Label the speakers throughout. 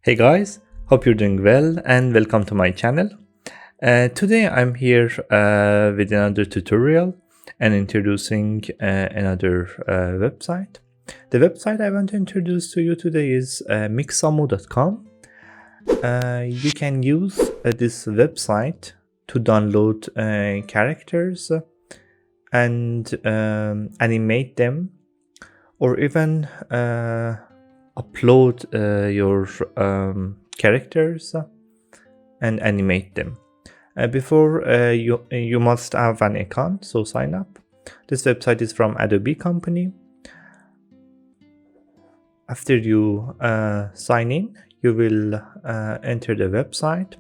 Speaker 1: Hey guys, hope you're doing well and welcome to my channel. Today I'm here with another tutorial and introducing another website. The website I want to introduce to you today is mixamo.com. You can use this website to download characters and animate them, or even upload your characters and animate them. Before you must have an account, so sign up. This website is from Adobe company. After you sign in, you will enter the website,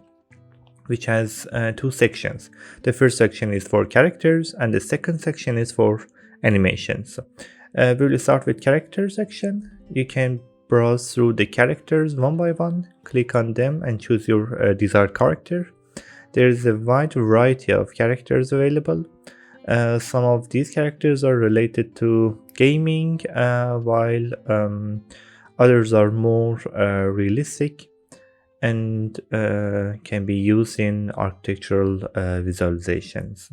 Speaker 1: which has two sections. The first section is for characters and the second section is for animations. We will start with character section. You can browse through the characters one by one, click on them and choose your desired character. There is a wide variety of characters available. Some of these characters are related to gaming, while others are more realistic and can be used in architectural visualizations.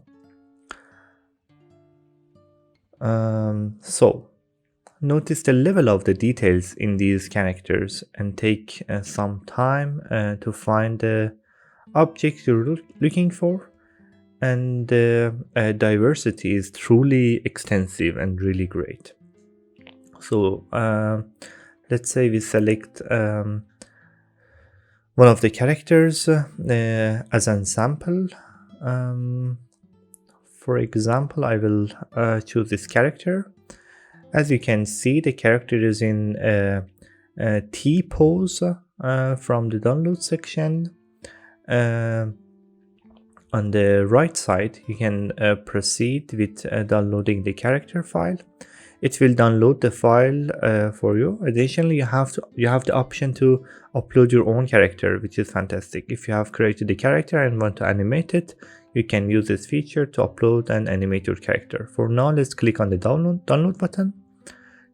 Speaker 1: So notice the level of the details in these characters and take some time to find the object you're looking for, and the diversity is truly extensive and really great. So let's say we select one of the characters as an sample. For example, I will choose this character. As you can see, the character is in a T pose from the download section. On the right side, you can proceed with downloading the character file. It will download the file for you. Additionally, you have the option to upload your own character, which is fantastic. If you have created a character and want to animate it, you can use this feature to upload and animate your character. For now, let's click on the download button.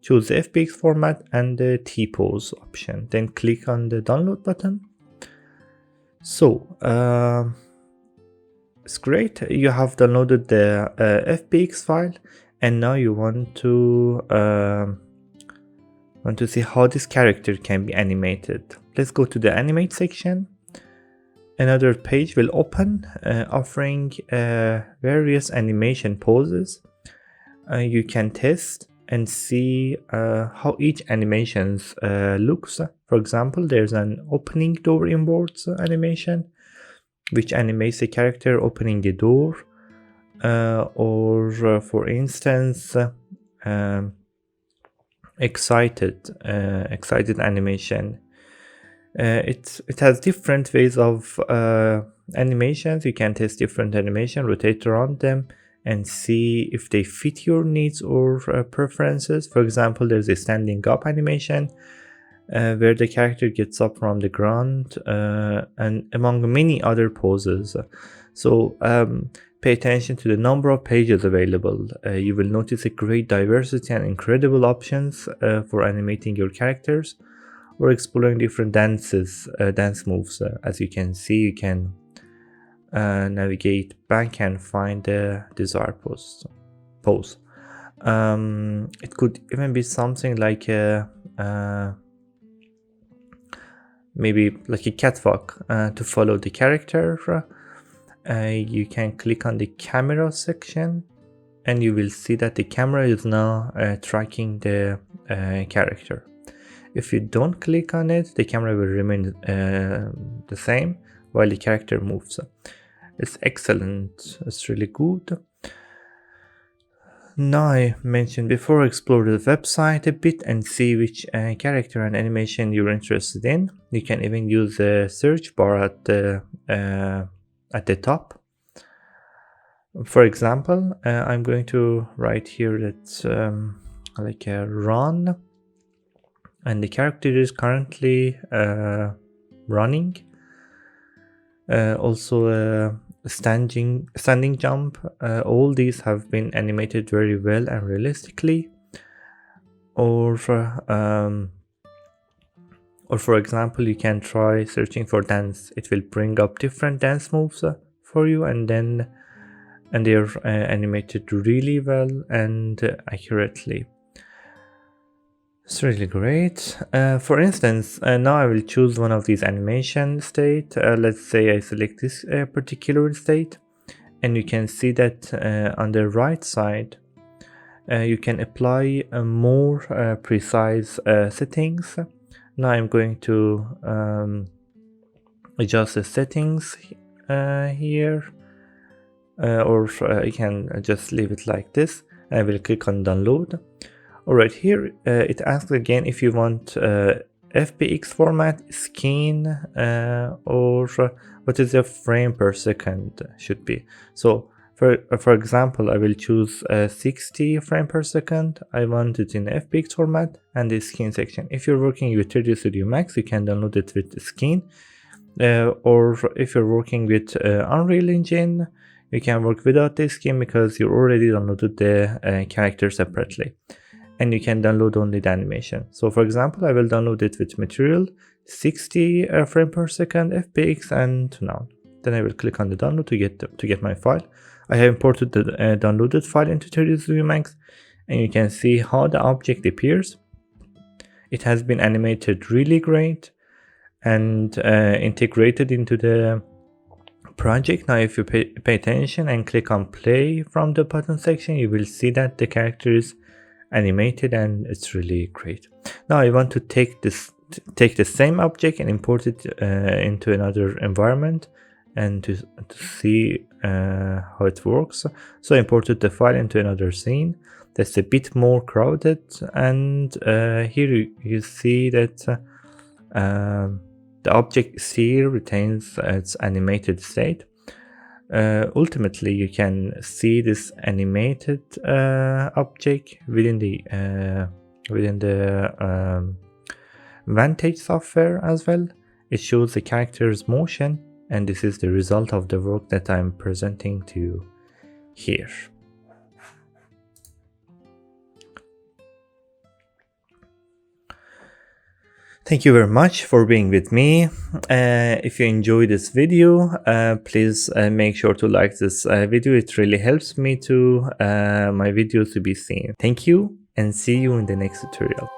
Speaker 1: Choose the FBX format and the T-pose option. Then click on the download button. So it's great. You have downloaded the FBX file, and now you want to see how this character can be animated. Let's go to the animate section. Another page will open offering various animation poses. You can test and see how each animation looks. For example, there's an opening door inwards animation, which animates the character opening the door, or for instance, excited animation. It has different ways of animations. You can test different animation, rotate around them, and see if they fit your needs or preferences. For example, there's a standing up animation where the character gets up from the ground, and among many other poses. So pay attention to the number of pages available. You will notice a great diversity and incredible options for animating your characters or exploring different dance moves. As you can see, you can navigate back and find the desired pose. It could even be something like maybe like a catwalk to follow the character. You can click on the camera section and you will see that the camera is now tracking the character. If you don't click on it, the camera will remain the same while the character moves. It's excellent. It's really good. Now, I mentioned before, explore the website a bit and see which character and animation you're interested in. You can even use the search bar at the top. For example, I'm going to write here that like a run, and the character is currently running. Also standing jump. All these have been animated very well and realistically. Or Or for example, you can try searching for dance. It will bring up different dance moves for you, and they're animated really well and accurately. It's really great. For instance, now I will choose one of these animation state. Let's say I select this particular state, and you can see that on the right side you can apply more precise settings. Now I'm going to adjust the settings here, or I can just leave it like this. I will click on download. Alright, here it asks again if you want FBX format, skin, or what is the frame per second should be. So for example, I will choose 60 frame per second. I want it in FBX format and the skin section. If you're working with 3D Studio Max, you can download it with the skin. Or if you're working with Unreal Engine, you can work without the skin because you already downloaded the character separately. And you can download only the animation. So for example, I will download it with material, 60 frame per second FBX and none. Then I will click on the download to get my file. I have imported the downloaded file into 3D Studio Max, and you can see how the object appears. It has been animated really great and integrated into the project. Now if you pay attention and click on play from the button section, you will see that the character is animated and it's really great. Now I want to take the same object and import it into another environment and to see how it works. So I imported the file into another scene that's a bit more crowded, and here you see that the object here retains its animated state. Ultimately, you can see this animated object within the Vantage software as well. It shows the character's motion, and this is the result of the work that I'm presenting to you here. Thank you very much for being with me. If you enjoyed this video, please make sure to like this video. It really helps me to my videos to be seen. Thank you, and see you in the next tutorial.